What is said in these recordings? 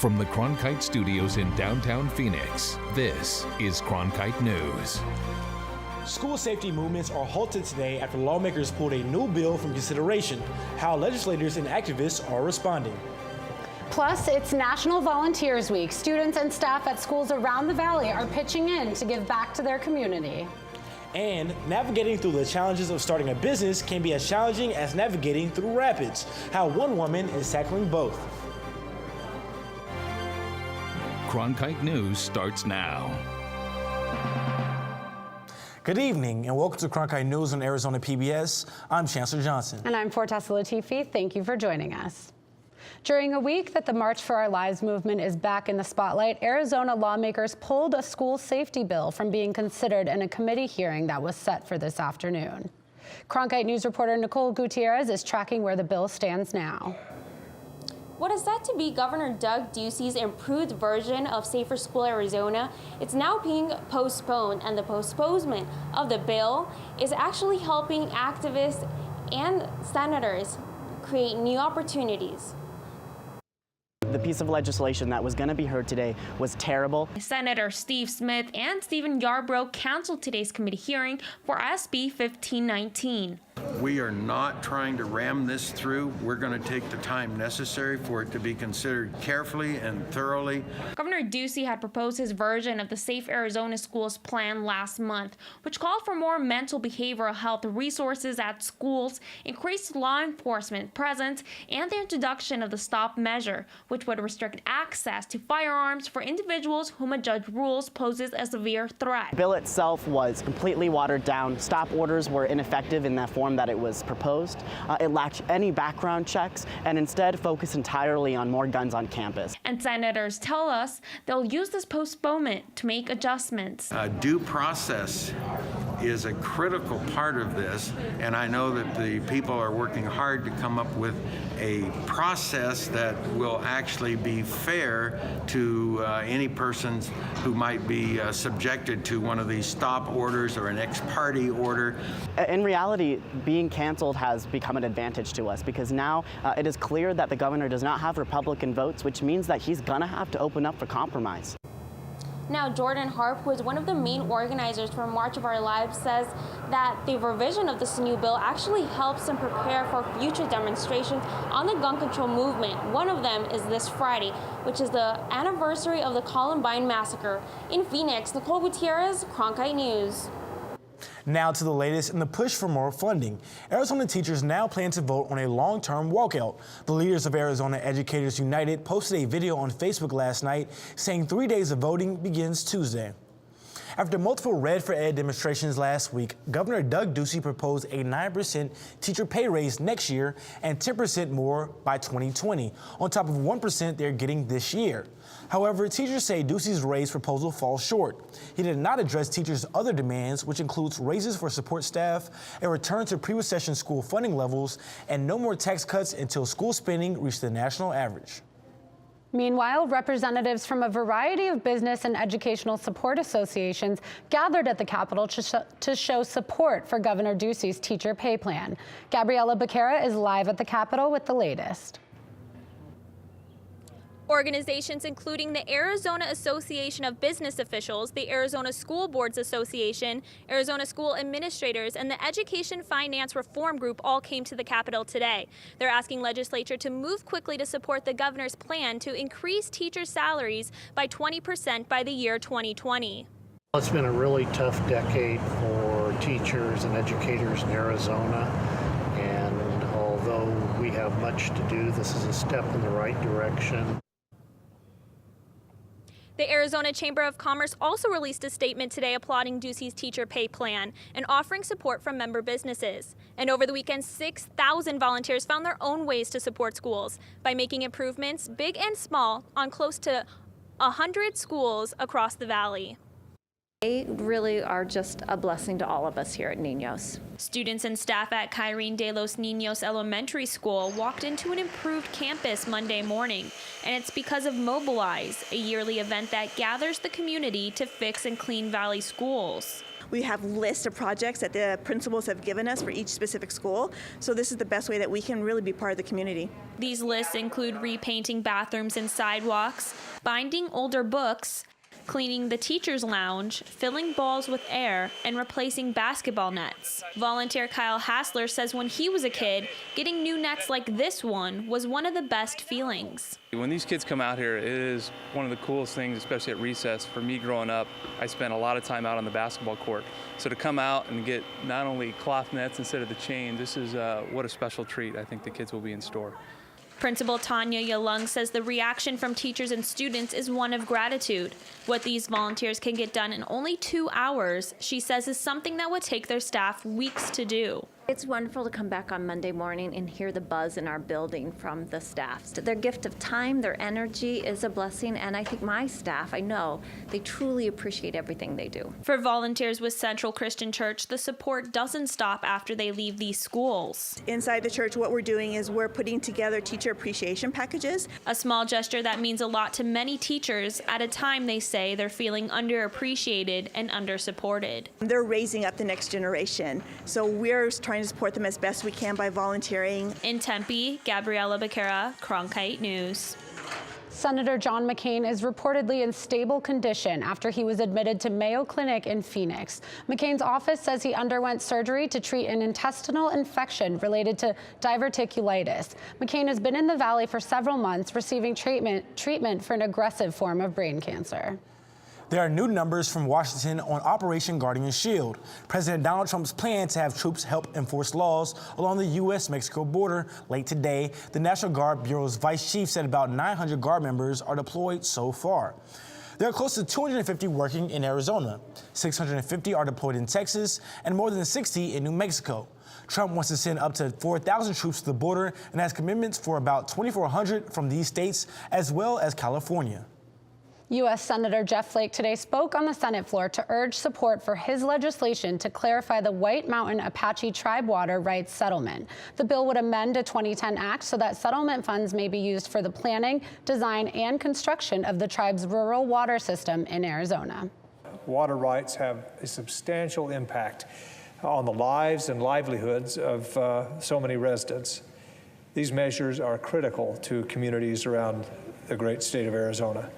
From the Cronkite studios in downtown Phoenix, this is Cronkite News. School safety movements are halted today after lawmakers pulled a new bill from consideration. How legislators and activists are responding. Plus, it's National Volunteers Week. Students and staff at schools around the valley are pitching in to give back to their community. And navigating through the challenges of starting a business can be as challenging as navigating through rapids. How one woman is tackling both. Cronkite News starts now. Good evening and welcome to Cronkite News on Arizona PBS. I'm Chancellor Johnson. And I'm Fortessa Latifi. Thank you for joining us. During a week that the March for Our Lives movement is back in the spotlight, Arizona lawmakers pulled a school safety bill from being considered in a committee hearing that was set for this afternoon. Cronkite News reporter Nicole Gutierrez is tracking where the bill stands now. What is said to be Governor Doug Ducey's improved version of Safer School Arizona, it's now being postponed, and the postponement of the bill is actually helping activists and senators create new opportunities. The piece of legislation that was going to be heard today was terrible. Senator Steve Smith and Stephen Yarbrough canceled today's committee hearing for SB 1519. We are not trying to ram this through. We're going to take the time necessary for it to be considered carefully and thoroughly. Governor Ducey had proposed his version of the Safe Arizona Schools plan last month, which called for more mental behavioral health resources at schools, increased law enforcement presence, and the introduction of the STOP measure, which would restrict access to firearms for individuals whom a judge rules poses a severe threat. The bill itself was completely watered down. Stop orders were ineffective in that form that it was proposed. It lacked any background checks and instead focused entirely on more guns on campus. And senators tell us they'll use this postponement to make adjustments. Due process is a critical part of this, and I know that the people are working hard to come up with a process that will actually be fair to any persons who might be subjected to one of these stop orders or an ex parte order. In reality, being canceled has become an advantage to us because now it is clear that the governor does not have Republican votes, which means that he's gonna have to open up for compromise. Now, Jordan Harp, who is one of the main organizers for March of Our Lives, says that the revision of this new bill actually helps them prepare for future demonstrations on the gun control movement. One of them is this Friday, which is the anniversary of the Columbine massacre. In Phoenix, Nicole Gutierrez, Cronkite News. Now to the latest in the push for more funding. Arizona teachers now plan to vote on a long-term walkout. The leaders of Arizona Educators United posted a video on Facebook last night saying 3 days of voting begins Tuesday. After multiple Red for Ed demonstrations last week, Governor Doug Ducey proposed a 9% teacher pay raise next year and 10% more by 2020, on top of 1% they're getting this year. However, teachers say Ducey's raise proposal falls short. He did not address teachers' other demands, which includes raises for support staff, a return to pre-recession school funding levels, and no more tax cuts until school spending reached the national average. Meanwhile, representatives from a variety of business and educational support associations gathered at the Capitol to show support for Governor Ducey's teacher pay plan. Gabriela Becerra is live at the Capitol with the latest. Organizations including the Arizona Association of Business Officials, the Arizona School Boards Association, Arizona School Administrators, and the Education Finance Reform Group all came to the Capitol today. They're asking legislature to move quickly to support the governor's plan to increase teachers' salaries by 20% by the year 2020. It's been a really tough decade for teachers and educators in Arizona, and although we have much to do, this is a step in the right direction. The Arizona Chamber of Commerce also released a statement today applauding Ducey's teacher pay plan and offering support from member businesses. And over the weekend, 6,000 volunteers found their own ways to support schools by making improvements, big and small, on close to 100 schools across the valley. They really are just a blessing to all of us here at Niños. Students and staff at Kyrene de los Niños Elementary School walked into an improved campus Monday morning, and it's because of Mobilize, a yearly event that gathers the community to fix and clean Valley schools. We have lists of projects that the principals have given us for each specific school. So this is the best way that we can really be part of the community. These lists include repainting bathrooms and sidewalks, binding older books, cleaning the teacher's lounge, filling balls with air, and replacing basketball nets. Volunteer Kyle Hassler says when he was a kid, getting new nets like this one was one of the best feelings. When these kids come out here, it is one of the coolest things, especially at recess. For me growing up, I spent a lot of time out on the basketball court. So to come out and get not only cloth nets instead of the chain, this is what a special treat I think the kids will be in store. Principal Tanya Yalung says the reaction from teachers and students is one of gratitude. What these volunteers can get done in only 2 hours, she says, is something that would take their staff weeks to do. It's wonderful to come back on Monday morning and hear the buzz in our building from the staff. Their gift of time, their energy is a blessing, and I think my staff, I know, they truly appreciate everything they do. For volunteers with Central Christian Church, the support doesn't stop after they leave these schools. Inside the church, what we're doing is we're putting together teacher appreciation packages. A small gesture that means a lot to many teachers at a time they say they're feeling underappreciated and undersupported. They're raising up the next generation, so we're trying to support them as best we can by volunteering. In Tempe, Gabriela Becerra, Cronkite News. Senator John McCain is reportedly in stable condition after he was admitted to Mayo Clinic in Phoenix. McCain's office says he underwent surgery to treat an intestinal infection related to diverticulitis. McCain has been in the Valley for several months receiving treatment for an aggressive form of brain cancer. There are new numbers from Washington on Operation Guardian Shield. President Donald Trump's plan to have troops help enforce laws along the U.S.-Mexico border. Late today, the National Guard Bureau's vice chief said about 900 Guard members are deployed so far. There are close to 250 working in Arizona. 650 are deployed in Texas and more than 60 in New Mexico. Trump wants to send up to 4,000 troops to the border and has commitments for about 2,400 from these states as well as California. U.S. Senator Jeff Flake today spoke on the Senate floor to urge support for his legislation to clarify the White Mountain Apache tribe water rights settlement. The bill would amend a 2010 act so that settlement funds may be used for the planning, design, and construction of the tribe's rural water system in Arizona. Water rights have a substantial impact on the lives and livelihoods of so many residents. These measures are critical to communities around the great state of Arizona.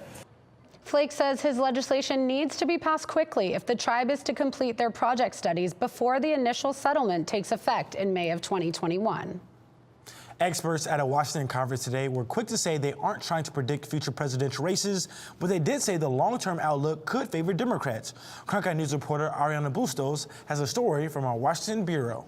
Flake says his legislation needs to be passed quickly if the tribe is to complete their project studies before the initial settlement takes effect in May of 2021. Experts at a Washington conference today were quick to say they aren't trying to predict future presidential races, but they did say the long-term outlook could favor Democrats. Cronkite News reporter Ariana Bustos has a story from our Washington bureau.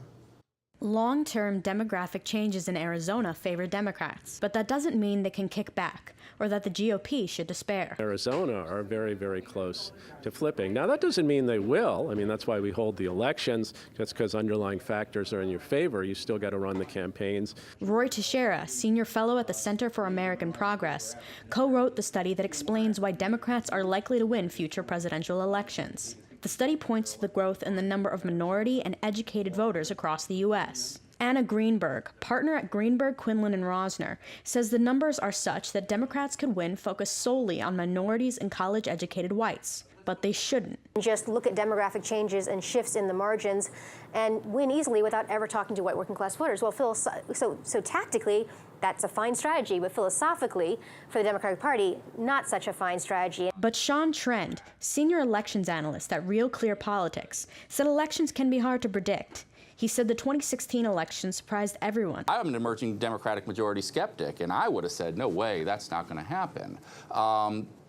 Long-term demographic changes in Arizona favor Democrats, but that doesn't mean they can kick back or that the GOP should despair. Arizona are very, very close to flipping. Now, that doesn't mean they will. I mean, that's why we hold the elections. That's because underlying factors are in your favor. You still got to run the campaigns. Roy Teixeira, senior fellow at the Center for American Progress, co-wrote the study that explains why Democrats are likely to win future presidential elections. The study points to the growth in the number of minority and educated voters across the U.S. Anna Greenberg, partner at Greenberg, Quinlan, and Rosner, says the numbers are such that Democrats could win focused solely on minorities and college-educated whites. But they shouldn't. Just look at demographic changes and shifts in the margins and win easily without ever talking to white working class voters. Well, so tactically, that's a fine strategy, but philosophically, for the Democratic Party, not such a fine strategy. But Sean Trend, senior elections analyst at Real Clear Politics, said elections can be hard to predict. He said the 2016 election surprised everyone. I'm an emerging Democratic majority skeptic, and I would have said, no way, that's not going to happen.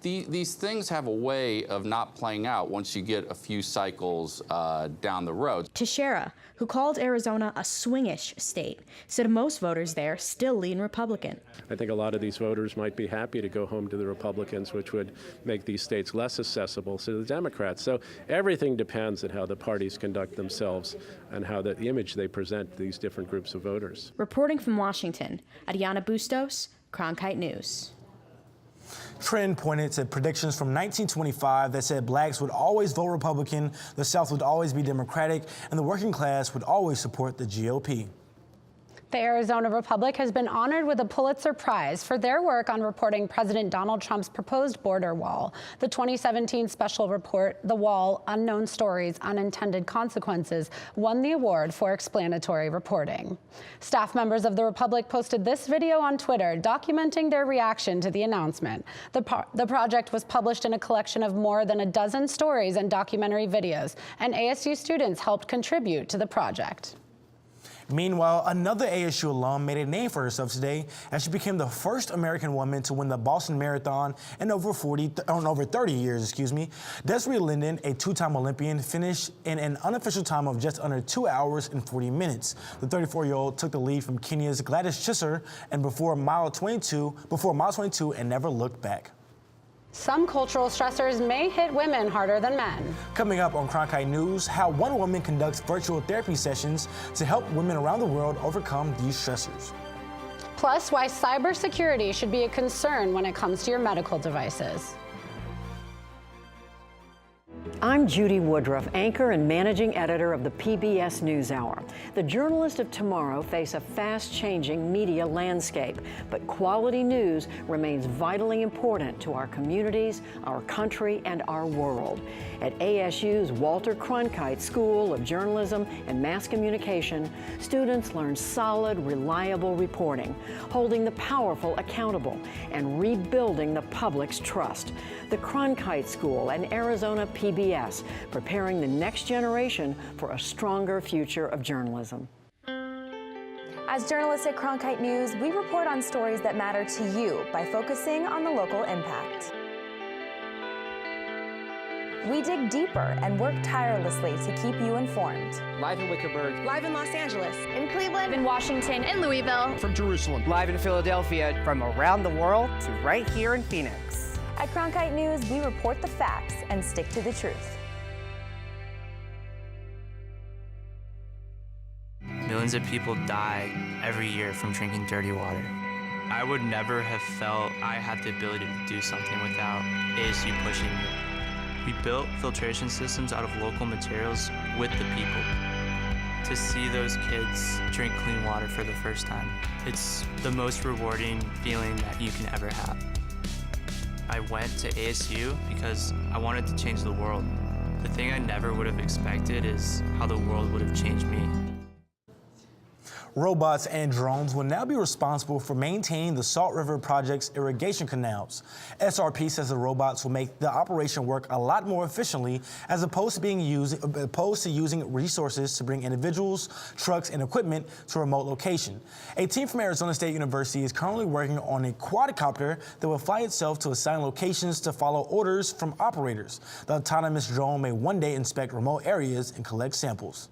These things have a way of not playing out once you get a few cycles down the road. Teixeira, who called Arizona a swingish state, said most voters there still lean Republican. I think a lot of these voters might be happy to go home to the Republicans, which would make these states less accessible to the Democrats. So everything depends on how the parties conduct themselves and how the image they present to these different groups of voters. Reporting from Washington, Ariana Bustos, Cronkite News. Trend pointed to predictions from 1925 that said blacks would always vote Republican, the South would always be Democratic, and the working class would always support the GOP. The Arizona Republic has been honored with a Pulitzer Prize for their work on reporting President Donald Trump's proposed border wall. The 2017 special report, The Wall: Unknown Stories, Unintended Consequences, won the award for explanatory reporting. Staff members of the Republic posted this video on Twitter documenting their reaction to the announcement. The project was published in a collection of more than a dozen stories and documentary videos, and ASU students helped contribute to the project. Meanwhile, another ASU alum made a name for herself today as she became the first American woman to win the Boston Marathon in over 30 years. Desiree Linden, a two-time Olympian, finished in an unofficial time of just under 2 hours and 40 minutes. The 34-year-old took the lead from Kenya's Gladys Chisser and before mile 22 and never looked back. Some cultural stressors may hit women harder than men. Coming up on Cronkite News, how one woman conducts virtual therapy sessions to help women around the world overcome these stressors. Plus, why cybersecurity should be a concern when it comes to your medical devices. I'm Judy Woodruff, anchor and managing editor of the PBS NewsHour. The journalists of tomorrow face a fast-changing media landscape, but quality news remains vitally important to our communities, our country, and our world. At ASU's Walter Cronkite School of Journalism and Mass Communication, students learn solid, reliable reporting, holding the powerful accountable, and rebuilding the public's trust. The Cronkite School and Arizona PBS, preparing the next generation for a stronger future of journalism. As journalists at Cronkite News, we report on stories that matter to you by focusing on the local impact. We dig deeper and work tirelessly to keep you informed. Live in Wickenburg. Live in Los Angeles. In Cleveland. In Washington. In Louisville. From Jerusalem. Live in Philadelphia. From around the world to right here in Phoenix. At Cronkite News, we report the facts and stick to the truth. Millions of people die every year from drinking dirty water. I would never have felt I had the ability to do something without ASU pushing me. We built filtration systems out of local materials with the people. To see those kids drink clean water for the first time, it's the most rewarding feeling that you can ever have. I went to ASU because I wanted to change the world. The thing I never would have expected is how the world would have changed me. Robots and drones will now be responsible for maintaining the Salt River Project's irrigation canals. SRP says the robots will make the operation work a lot more efficiently as opposed to using resources to bring individuals, trucks, and equipment to a remote location. A team from Arizona State University is currently working on a quadcopter that will fly itself to assigned locations to follow orders from operators. The autonomous drone may one day inspect remote areas and collect samples.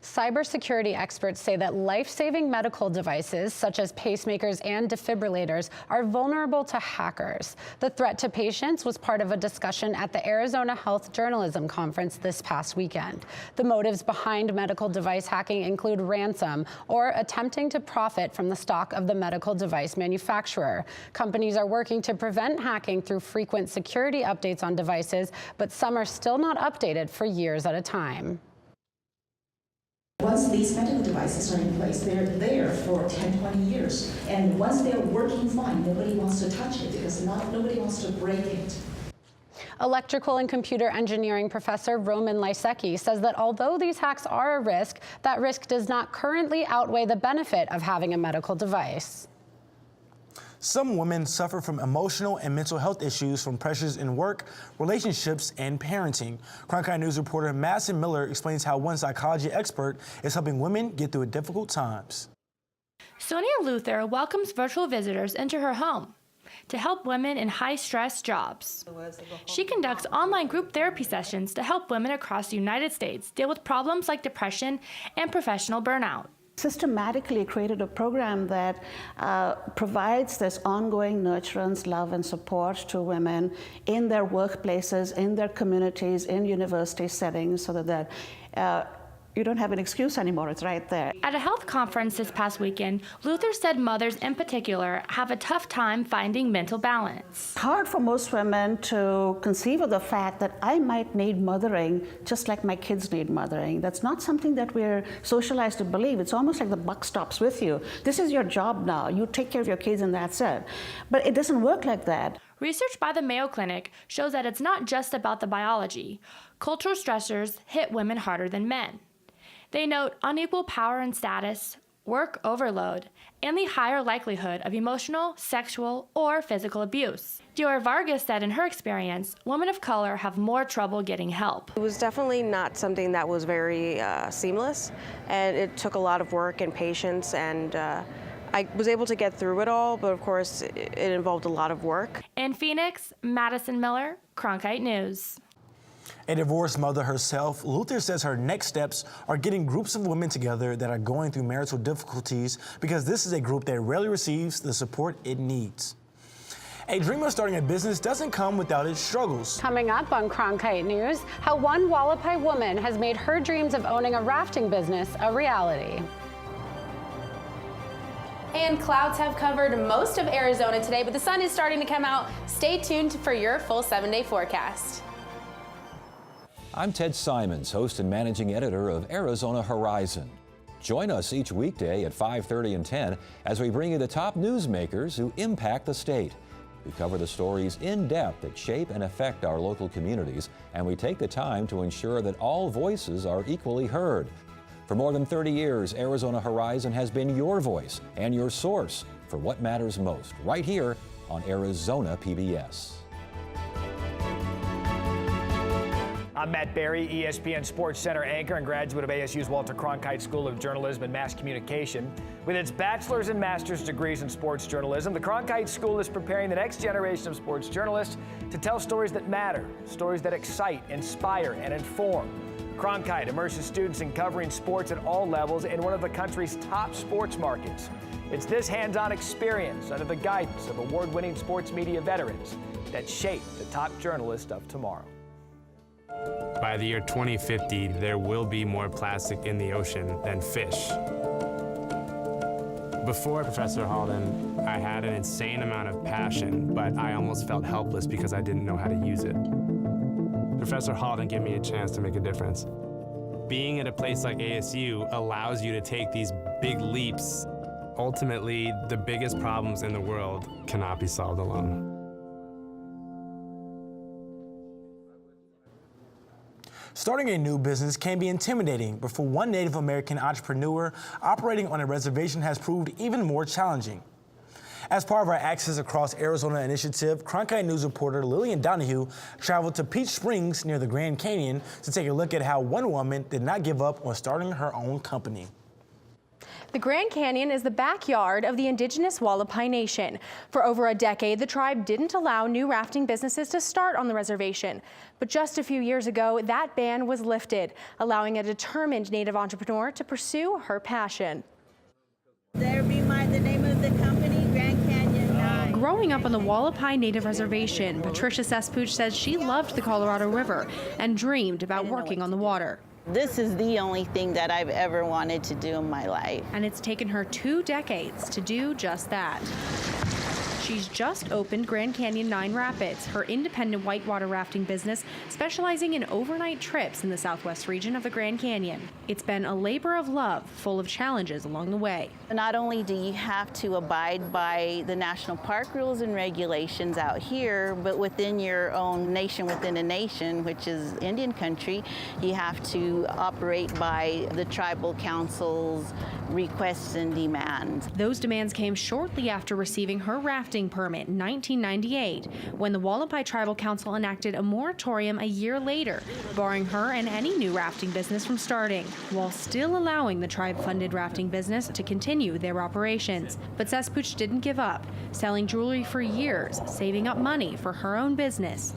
Cybersecurity experts say that life-saving medical devices, such as pacemakers and defibrillators, are vulnerable to hackers. The threat to patients was part of a discussion at the Arizona Health Journalism Conference this past weekend. The motives behind medical device hacking include ransom or attempting to profit from the stock of the medical device manufacturer. Companies are working to prevent hacking through frequent security updates on devices, but some are still not updated for years at a time. Once these medical devices are in place, they're there for 10, 20 years. And once they're working fine, nobody wants to touch it because nobody wants to break it. Electrical and computer engineering professor Roman Lysecki says that although these hacks are a risk, that risk does not currently outweigh the benefit of having a medical device. Some women suffer from emotional and mental health issues from pressures in work, relationships, and parenting. Cronkite News reporter Madison Miller explains how one psychology expert is helping women get through difficult times. Sonia Luther welcomes virtual visitors into her home to help women in high-stress jobs. She conducts online group therapy sessions to help women across the United States deal with problems like depression and professional burnout. Systematically created a program that provides this ongoing nurturance, love, and support to women in their workplaces, in their communities, in university settings, so that you don't have an excuse anymore. It's right there. At a health conference this past weekend, Luther said mothers in particular have a tough time finding mental balance. It's hard for most women to conceive of the fact that I might need mothering just like my kids need mothering. That's not something that we're socialized to believe. It's almost like the buck stops with you. This is your job now. You take care of your kids and that's it. But it doesn't work like that. Research by the Mayo Clinic shows that it's not just about the biology. Cultural stressors hit women harder than men. They note unequal power and status, work overload, and the higher likelihood of emotional, sexual, or physical abuse. Dior Vargas said in her experience, women of color have more trouble getting help. It was definitely not something that was very seamless, and it took a lot of work and patience, and I was able to get through it all, but of course it involved a lot of work. In Phoenix, Madison Miller, Cronkite News. A divorced mother herself, Luther says her next steps are getting groups of women together that are going through marital difficulties because this is a group that rarely receives the support it needs. A dreamer starting a business doesn't come without its struggles. Coming up on Cronkite News, how one Wallapai woman has made her dreams of owning a rafting business a reality. And clouds have covered most of Arizona today, but the sun is starting to come out. Stay tuned for your full 7-day forecast. I'm Ted Simons, host and managing editor of Arizona Horizon. Join us each weekday at 5:30 and 10 as we bring you the top newsmakers who impact the state. We cover the stories in depth that shape and affect our local communities, and we take the time to ensure that all voices are equally heard. For more than 30 years, Arizona Horizon has been your voice and your source for what matters most, right here on Arizona PBS. I'm Matt Berry, ESPN Sports Center anchor and graduate of ASU's Walter Cronkite School of Journalism and Mass Communication. With its bachelor's and master's degrees in sports journalism, the Cronkite School is preparing the next generation of sports journalists to tell stories that matter, stories that excite, inspire, and inform. Cronkite immerses students in covering sports at all levels in one of the country's top sports markets. It's this hands-on experience under the guidance of award-winning sports media veterans that shape the top journalists of tomorrow. By the year 2050, there will be more plastic in the ocean than fish. Before Professor Halden, I had an insane amount of passion, but I almost felt helpless because I didn't know how to use it. Professor Halden gave me a chance to make a difference. Being at a place like ASU allows you to take these big leaps. Ultimately, the biggest problems in the world cannot be solved alone. Starting a new business can be intimidating, but for one Native American entrepreneur, operating on a reservation has proved even more challenging. As part of our Access Across Arizona initiative, Cronkite News reporter Lillian Donahue traveled to Peach Springs near the Grand Canyon to take a look at how one woman did not give up on starting her own company. The Grand Canyon is the backyard of the indigenous Wallapai Nation. For over a decade, the tribe didn't allow new rafting businesses to start on the reservation. But just a few years ago, that ban was lifted, allowing a determined Native entrepreneur to pursue her passion. There be the name of the company, Grand Canyon 9. Growing up on the Wallapai Native Reservation, Patricia Sespuch says she loved the Colorado River and dreamed about working on the water. This is the only thing that I've ever wanted to do in my life. And it's taken her 2 decades to do just that. She's just opened Grand Canyon 9 Rapids, her independent whitewater rafting business specializing in overnight trips in the southwest region of the Grand Canyon. It's been a labor of love, full of challenges along the way. Not only do you have to abide by the national park rules and regulations out here, but within your own nation within a nation, which is Indian country, you have to operate by the tribal council's requests and demands. Those demands came shortly after receiving her rafting permit in 1998, when the Wallapai Tribal Council enacted a moratorium a year later, barring her and any new rafting business from starting, while still allowing the tribe-funded rafting business to continue their operations. But Sespuch didn't give up, selling jewelry for years, saving up money for her own business.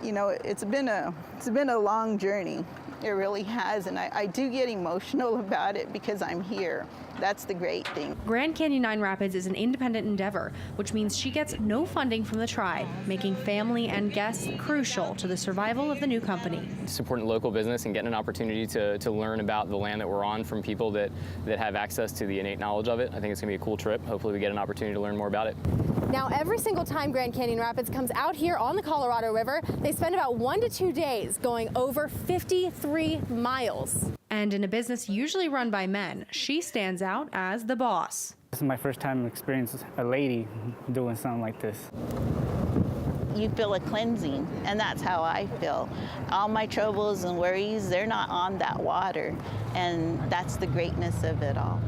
You know, it's been a long journey. It really has, and I do get emotional about it because I'm here. That's the great thing. Grand Canyon 9 Rapids is an independent endeavor, which means she gets no funding from the tribe, making family and guests crucial to the survival of the new company. Supporting local business and getting an opportunity to learn about the land that we're on from people that have access to the innate knowledge of it. I think it's going to be a cool trip. Hopefully we get an opportunity to learn more about it. Now, every single time Grand Canyon Rapids comes out here on the Colorado River, they spend about 1 to 2 days going over 53 miles. And in a business usually run by men, she stands out as the boss. This is my first time experiencing a lady doing something like this. You feel a cleansing, and that's how I feel. All my troubles and worries, they're not on that water, and that's the greatness of it all.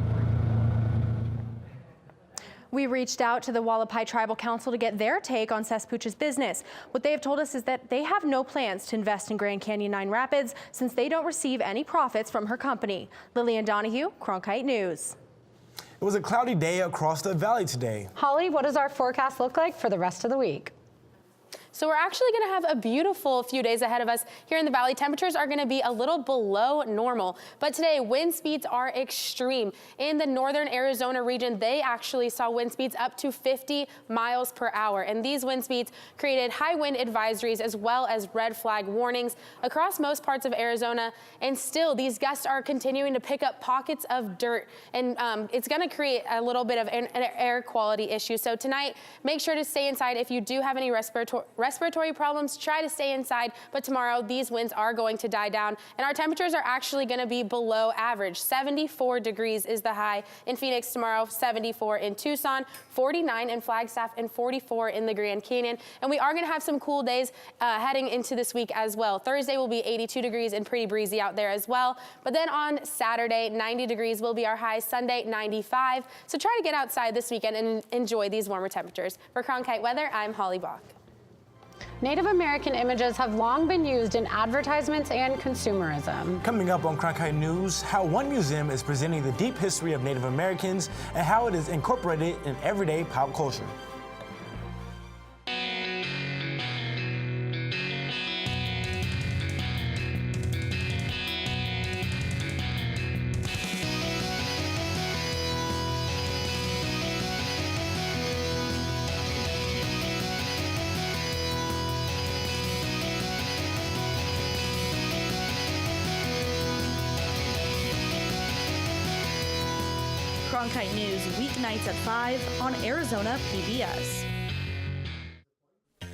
We reached out to the Hualapai Tribal Council to get their take on Sespuch's business. What they have told us is that they have no plans to invest in Grand Canyon 9 Rapids since they don't receive any profits from her company. Lillian Donahue, Cronkite News. It was a cloudy day across the valley today. Holly, what does our forecast look like for the rest of the week? So we're actually going to have a beautiful few days ahead of us here in the valley. Temperatures are going to be a little below normal, but today wind speeds are extreme. In the northern Arizona region, they actually saw wind speeds up to 50 miles per hour, and these wind speeds created high wind advisories as well as red flag warnings across most parts of Arizona. And still, these gusts are continuing to pick up pockets of dirt, and it's going to create a little bit of an air quality issue. So tonight, make sure to stay inside. If you do have any respiratory problems, try to stay inside, but tomorrow these winds are going to die down and our temperatures are actually going to be below average. 74 degrees is the high in Phoenix tomorrow, 74 in Tucson, 49 in Flagstaff, and 44 in the Grand Canyon. And we are going to have some cool days heading into this week as well. Thursday will be 82 degrees and pretty breezy out there as well. But then on Saturday, 90 degrees will be our high. Sunday, 95. So try to get outside this weekend and enjoy these warmer temperatures. For Cronkite Weather, I'm Holly Bach. Native American images have long been used in advertisements and consumerism. Coming up on Cronkite News, how one museum is presenting the deep history of Native Americans and how it is incorporated in everyday pop culture. Cronkite News, weeknights at 5 on Arizona PBS.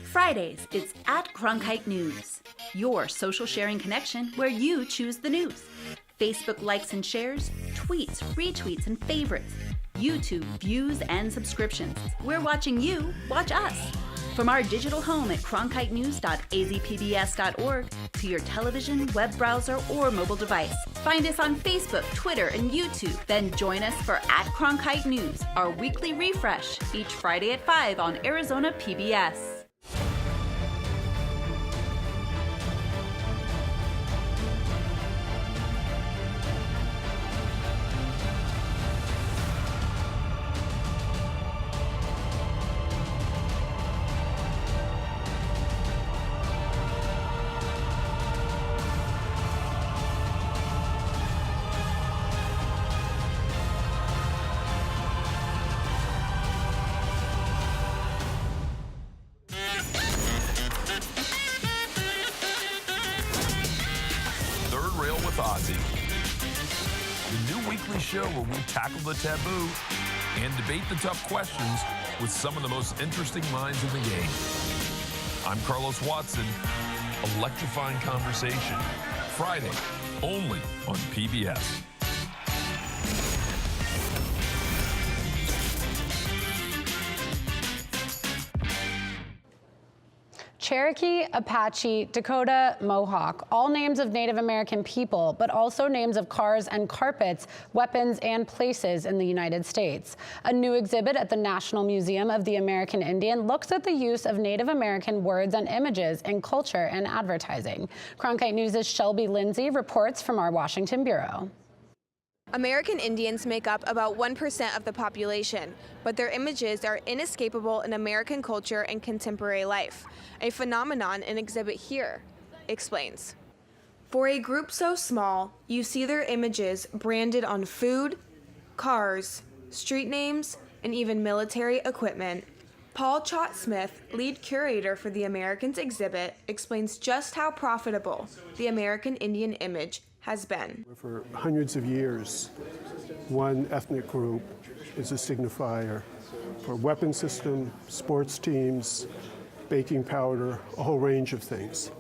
Fridays, it's at Cronkite News, your social sharing connection where you choose the news. Facebook likes and shares, tweets, retweets, and favorites. YouTube views and subscriptions. We're watching you watch us. From our digital home at cronkitenews.azpbs.org to your television, web browser, or mobile device. Find us on Facebook, Twitter, and YouTube. Then join us for at Cronkite News, our weekly refresh, each Friday at 5 on Arizona PBS. The new weekly show where we tackle the taboo and debate the tough questions with some of the most interesting minds in the game. I'm Carlos Watson. Electrifying conversation. Friday, only on PBS. Cherokee, Apache, Dakota, Mohawk, all names of Native American people, but also names of cars and carpets, weapons, and places in the United States. A new exhibit at the National Museum of the American Indian looks at the use of Native American words and images in culture and advertising. Cronkite News' Shelby Lindsay reports from our Washington bureau. American Indians make up about 1% of the population, but their images are inescapable in American culture and contemporary life, a phenomenon an exhibit here explains. For a group so small, you see their images branded on food, cars, street names, and even military equipment. Paul Chott Smith, lead curator for the Americans exhibit, explains just how profitable the American Indian image has been. For hundreds of years, one ethnic group is a signifier for weapon system, sports teams, baking powder, a whole range of things.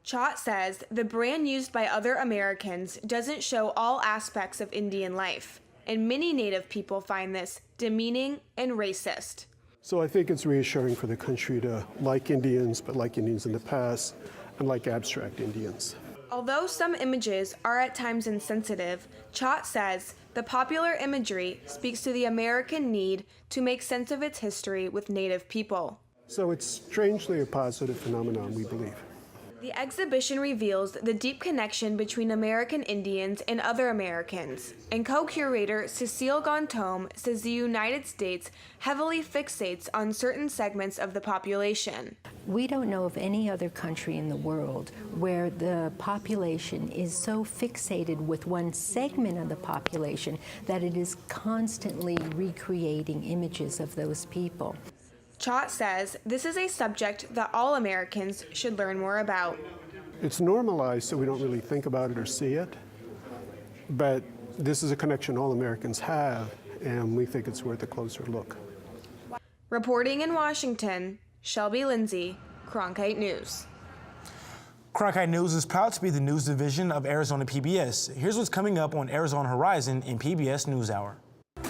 Chott says the brand used by other Americans doesn't show all aspects of Indian life, and many Native people find this demeaning and racist. So I think it's reassuring for the country to like Indians, but like Indians in the past, and like abstract Indians. Although some images are at times insensitive, Chott says the popular imagery speaks to the American need to make sense of its history with Native people. So it's strangely a positive phenomenon, we believe. The exhibition reveals the deep connection between American Indians and other Americans, and co-curator Cecile Gontome says the United States heavily fixates on certain segments of the population. We don't know of any other country in the world where the population is so fixated with one segment of the population that it is constantly recreating images of those people. Chott says this is a subject that all Americans should learn more about. It's normalized, so we don't really think about it or see it, but this is a connection all Americans have, and we think it's worth a closer look. Reporting in Washington, Shelby Lindsay, Cronkite News. Cronkite News is proud to be the news division of Arizona PBS. Here's what's coming up on Arizona Horizon in PBS NewsHour.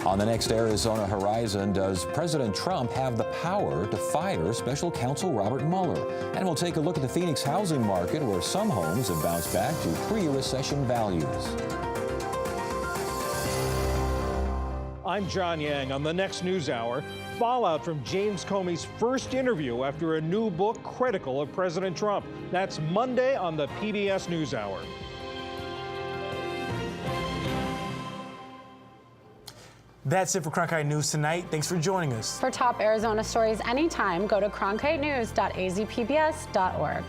On the next Arizona Horizon, does President Trump have the power to fire Special Counsel Robert Mueller? And we'll take a look at the Phoenix housing market, where some homes have bounced back to pre-recession values. I'm John Yang. On the next NewsHour, fallout from James Comey's first interview after a new book critical of President Trump. That's Monday on the PBS NewsHour. That's it for Cronkite News tonight. Thanks for joining us. For top Arizona stories anytime, go to cronkitenews.azpbs.org.